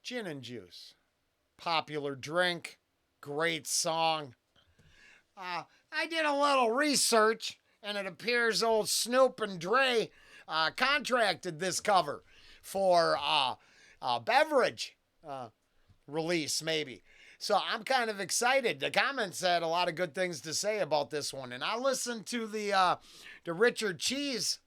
Gin and juice. Popular drink. Great song. I did a little research, and it appears old Snoop and Dre contracted this cover for a beverage release, maybe. So I'm kind of excited. The comments had a lot of good things to say about this one, and I listened to the Richard Cheese.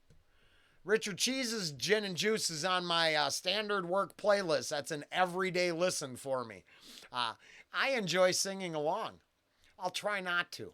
Richard Cheese's Gin and Juice is on my standard work playlist. That's an everyday listen for me. I enjoy singing along. I'll try not to.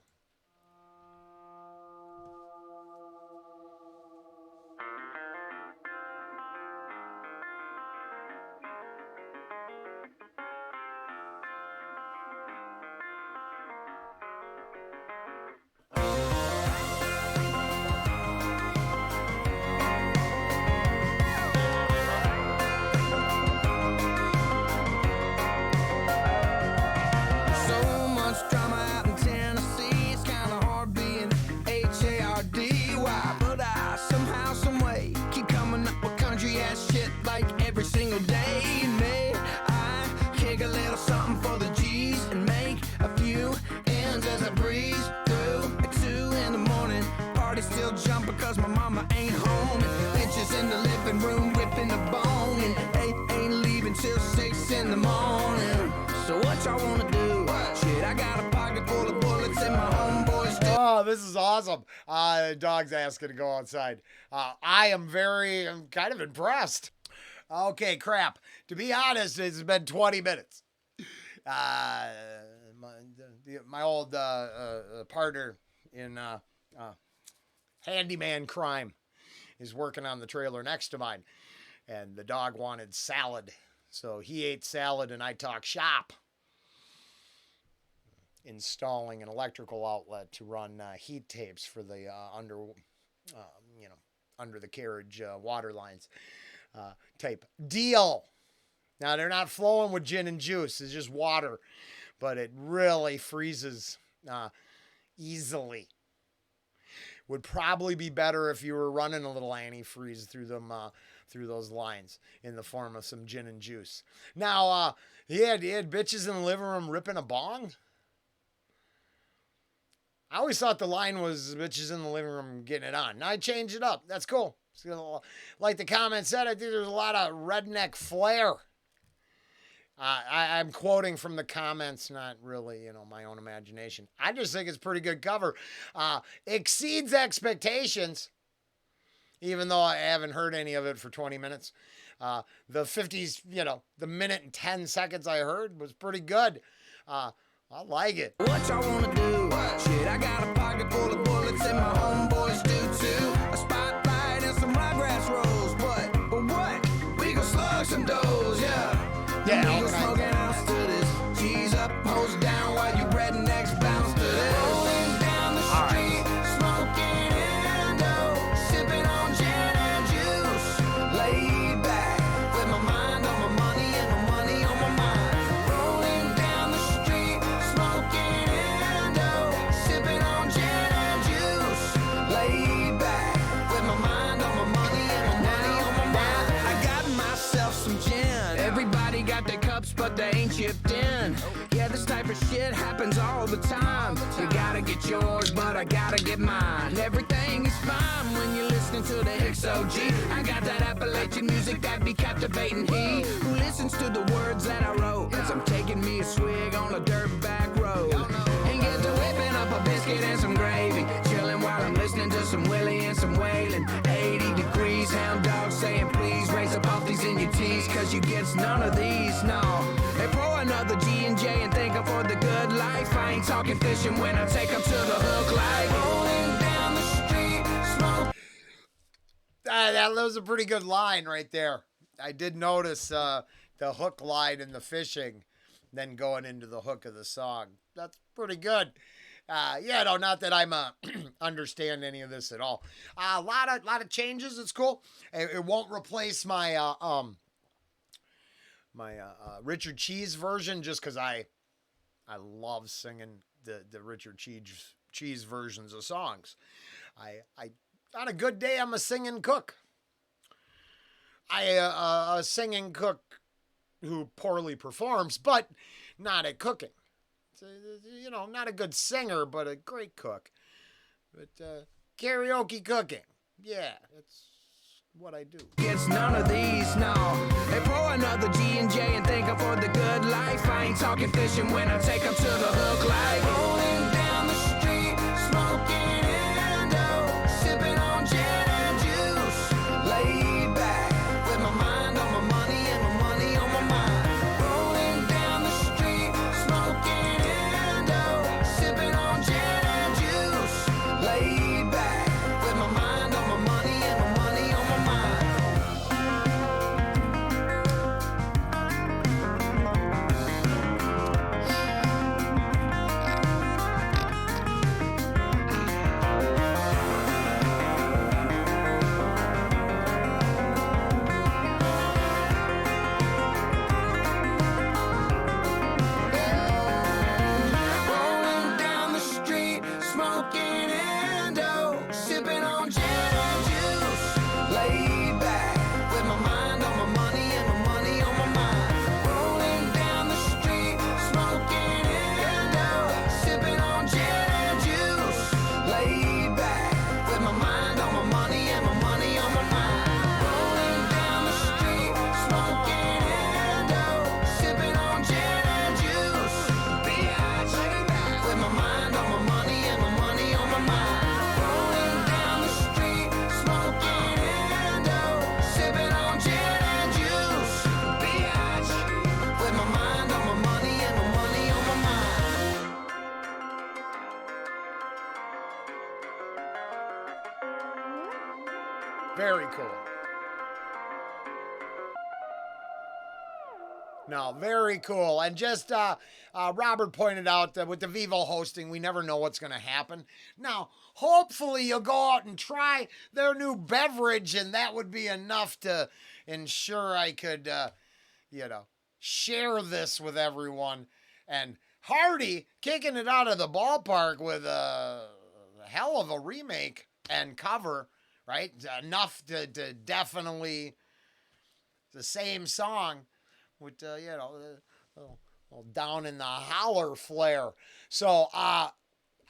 This is awesome. Dog's asking to go outside. I'm kind of impressed. Okay, crap. To be honest, it's been 20 minutes. My old partner in handyman crime is working on the trailer next to mine, and the dog wanted salad. So he ate salad and I talk shop. Installing an electrical outlet to run heat tapes for the under the carriage water lines type deal. Now they're not flowing with gin and juice; it's just water, but it really freezes easily. Would probably be better if you were running a little antifreeze through them through those lines in the form of some gin and juice. Now he had bitches in the living room ripping a bong. I always thought the line was bitches in the living room getting it on. Now I changed it up. That's cool. Like the comment said, I think there's a lot of redneck flair. I'm quoting from the comments, not really, my own imagination. I just think it's a pretty good cover. Exceeds expectations, even though I haven't heard any of it for 20 minutes. The 50s, the minute and 10 seconds I heard was pretty good. I like it. What y'all wanna do? Shit, I got a pocket full of bullets and my homeboys do too. A spotlight and some ryegrass rolls. What? We gon' slug some doughs, yeah. Yeah, okay. Smoking ounce to this. G's up, hose down while you rednecks bounce to this. Rolling down the street, smoking endo, sipping on gin and juice. Laid back with my mind on my money and my money on my mind. Rolling down the street, smoking endo, sipping on gin and juice. Laid back with my mind on my money and my money on my mind. I got myself some gin. Everybody got their cups, but they ain't chipped in. Yeah, this type of shit happens all the time. You gotta get yours, but I gotta get mine. Everything is fine when you're listening to the XOG. I got that Appalachian music that be captivating. He who listens to the words that I wrote, as I'm taking me a swig on a dirt back road. And get to whipping up a biscuit and some gravy, chilling while I'm listening to some Willie and some Waylon. 80 degrees, hound dog saying please raise up off these in your tees, cause you gets none of these, no. Hey, pour another G&J and thank 'em for the good life. I ain't talking fishing when I take 'em to the hook like rolling down the street, smoke. That was a pretty good line right there. I did notice the hook line in the fishing, then going into the hook of the song. That's pretty good. Not that I'm understand any of this at all. A lot of changes. It's cool. It won't replace my Richard Cheese version, just because I love singing the Richard Cheese versions of songs. I on a good day I'm a singing cook. A singing cook who poorly performs, but not at cooking. Not a good singer, but a great cook. But karaoke cooking, yeah, that's what I do. It's none of these, no. They pour another G&J and think I'm for the good life. I ain't talking fishing when I take them to the hook like rolling down the street, smoking Indo, sipping on gin and juice, laid back with my mind on my money and my money on my mind. Rolling down the street, smoking Indo, sipping on gin and juice, laid back with my mind on my money and my money on my mind. Rolling down the street, smoking Indo, sipping on gin and juice, laid back with my mind on my money and my money on my mind. Rolling down the street, smoking Indo, sipping on gin and juice, laid back with my mind on my money and my money on my mind. Rolling down the street, smoking Indo, sipping on gin and juice, bitch, with my mind on my money and my money on my mind. Rolling down the street, smoking Indo, sipping on gin and juice, bitch, with my mind on my money and my money on my mind. Very cool. No, very cool. And just Robert pointed out that with the Vivo hosting, we never know what's going to happen. Now, hopefully you'll go out and try their new beverage, and that would be enough to ensure I could, share this with everyone. And Hardy kicking it out of the ballpark with a hell of a remake and cover, right? Enough to definitely the same song with, down in the holler flair. So, I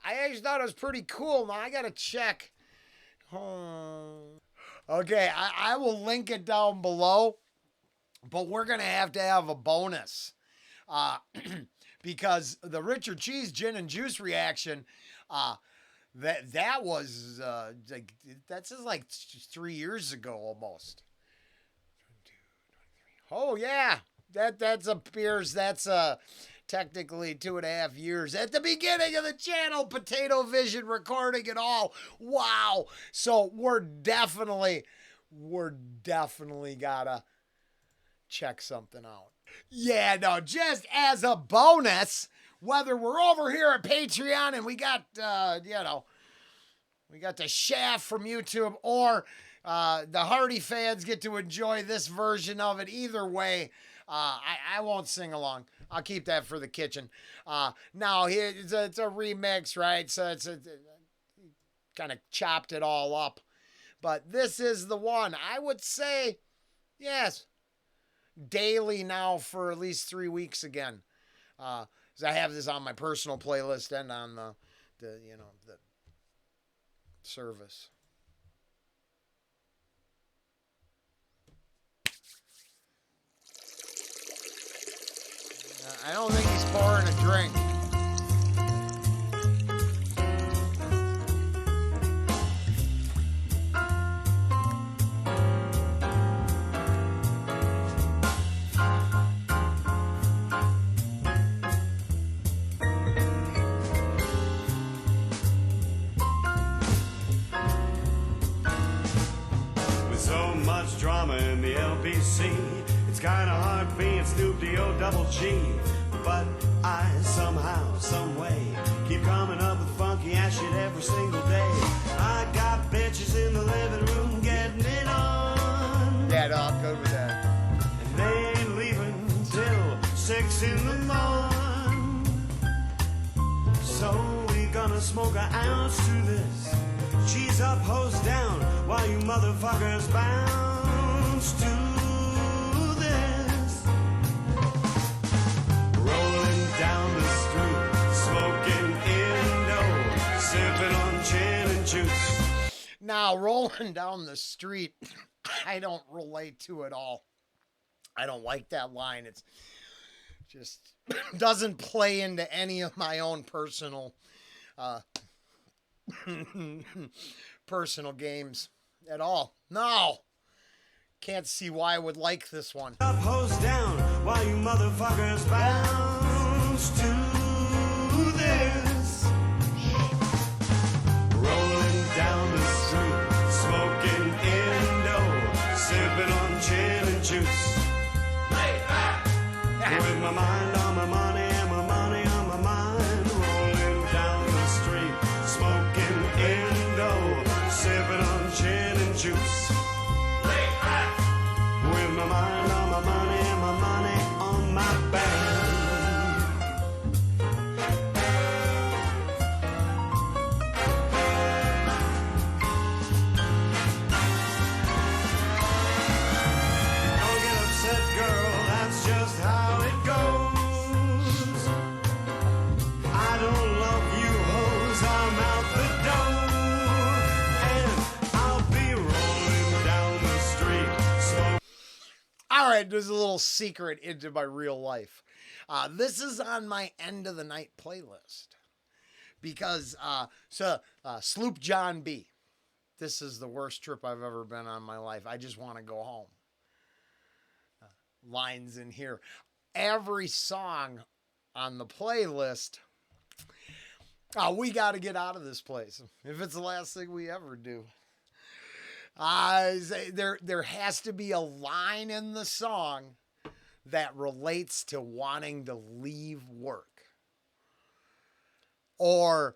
actually thought it was pretty cool. Now I got to check. Okay, I will link it down below, but we're going to have a bonus. Because the Richard Cheese Gin and Juice reaction, that was, that's just like 3 years ago almost. Oh, yeah. That's technically 2.5 years at the beginning of the channel, Potato Vision recording it all. Wow. So we're definitely gotta check something out. Yeah, no, just as a bonus, whether we're over here at Patreon and we got, we got the shaft from YouTube, or the Hardy fans get to enjoy this version of it. Either way, I won't sing along. I'll keep that for the kitchen. Now, here it's a remix, right? So it's kind of chopped it all up. But this is the one. I would say, yes, daily now for at least 3 weeks again. 'Cause I have this on my personal playlist and on the service. I don't think he's pouring a drink. With so much drama in the LBC, it's kinda hard being Snoop D-O double G. But I somehow, some way, keep coming up with funky ass shit every single day. I got bitches in the living room getting it on. Yeah, no, I'm good with that. And they ain't leaving till 6 in the morning. So we gonna smoke an ounce to this. Cheese up, hose down, while you motherfuckers bounce to this. Now, rolling down the street, I don't relate to it all. I don't like that line. It's just doesn't play into any of my own personal uh, personal games at all. No. Can't see why I would like this one. Up, hose down, while you motherfuckers bounce to this. Rolling down the street, smoking Indo, sipping on gin and juice. With my mind on my money and my money on my mind. Rolling down the street, smoking Indo, sipping on gin and juice. With my mind on my money and my money on my band. Don't get upset, girl, that's just how it goes. I don't love you hoes, I'm out the door. And I'll be rolling down the street, smoking. All right, there's a little secret into my real life. This is on my end of the night playlist because Sloop John B. This is the worst trip I've ever been on in my life. I just want to go home. Lines in here. Every song on the playlist. We got to get out of this place. If it's the last thing we ever do. There has to be a line in the song that relates to wanting to leave work or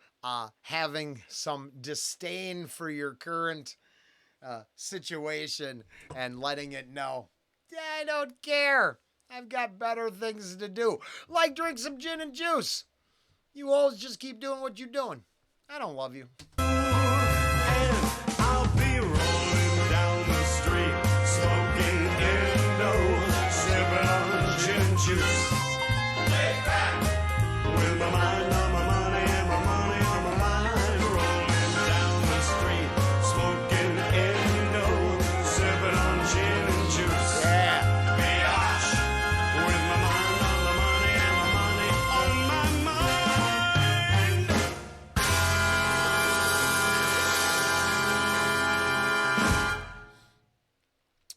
having some disdain for your current situation and letting it know, I don't care. I've got better things to do. Like drink some gin and juice. You always just keep doing what you're doing. I don't love you. And I'll be rolling down the street, smoking Indo, sipping on gin juice. Lay back with my mind on my money and my money on my mind. Rolling down the street, smoking Indo, sipping on gin and juice. Yeah. Biatch with my mind on my money and my money on my mind.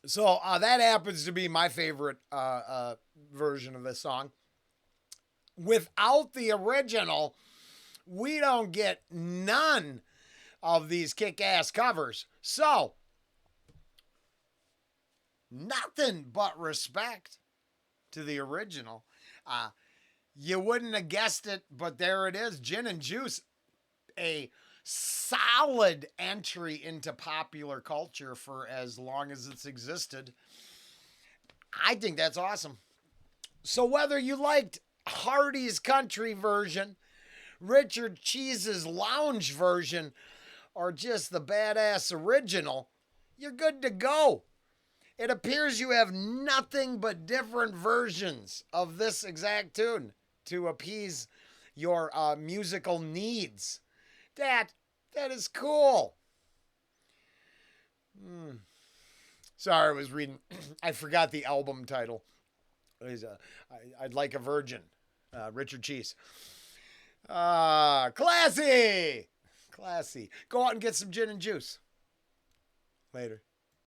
So that happens to be my favorite version of this song. Without the original, we don't get none of these kick-ass covers. So, nothing but respect to the original. You wouldn't have guessed it, but there it is. Gin and Juice, a solid entry into popular culture for as long as it's existed. I think that's awesome. So whether you liked Hardy's country version, Richard Cheese's lounge version, or just the badass original, you're good to go. It appears you have nothing but different versions of this exact tune to appease your musical needs. That is cool. Sorry, I was reading. I forgot the album title. It was, I'd Like a Virgin. Richard Cheese. Classy. Classy. Go out and get some gin and juice. Later.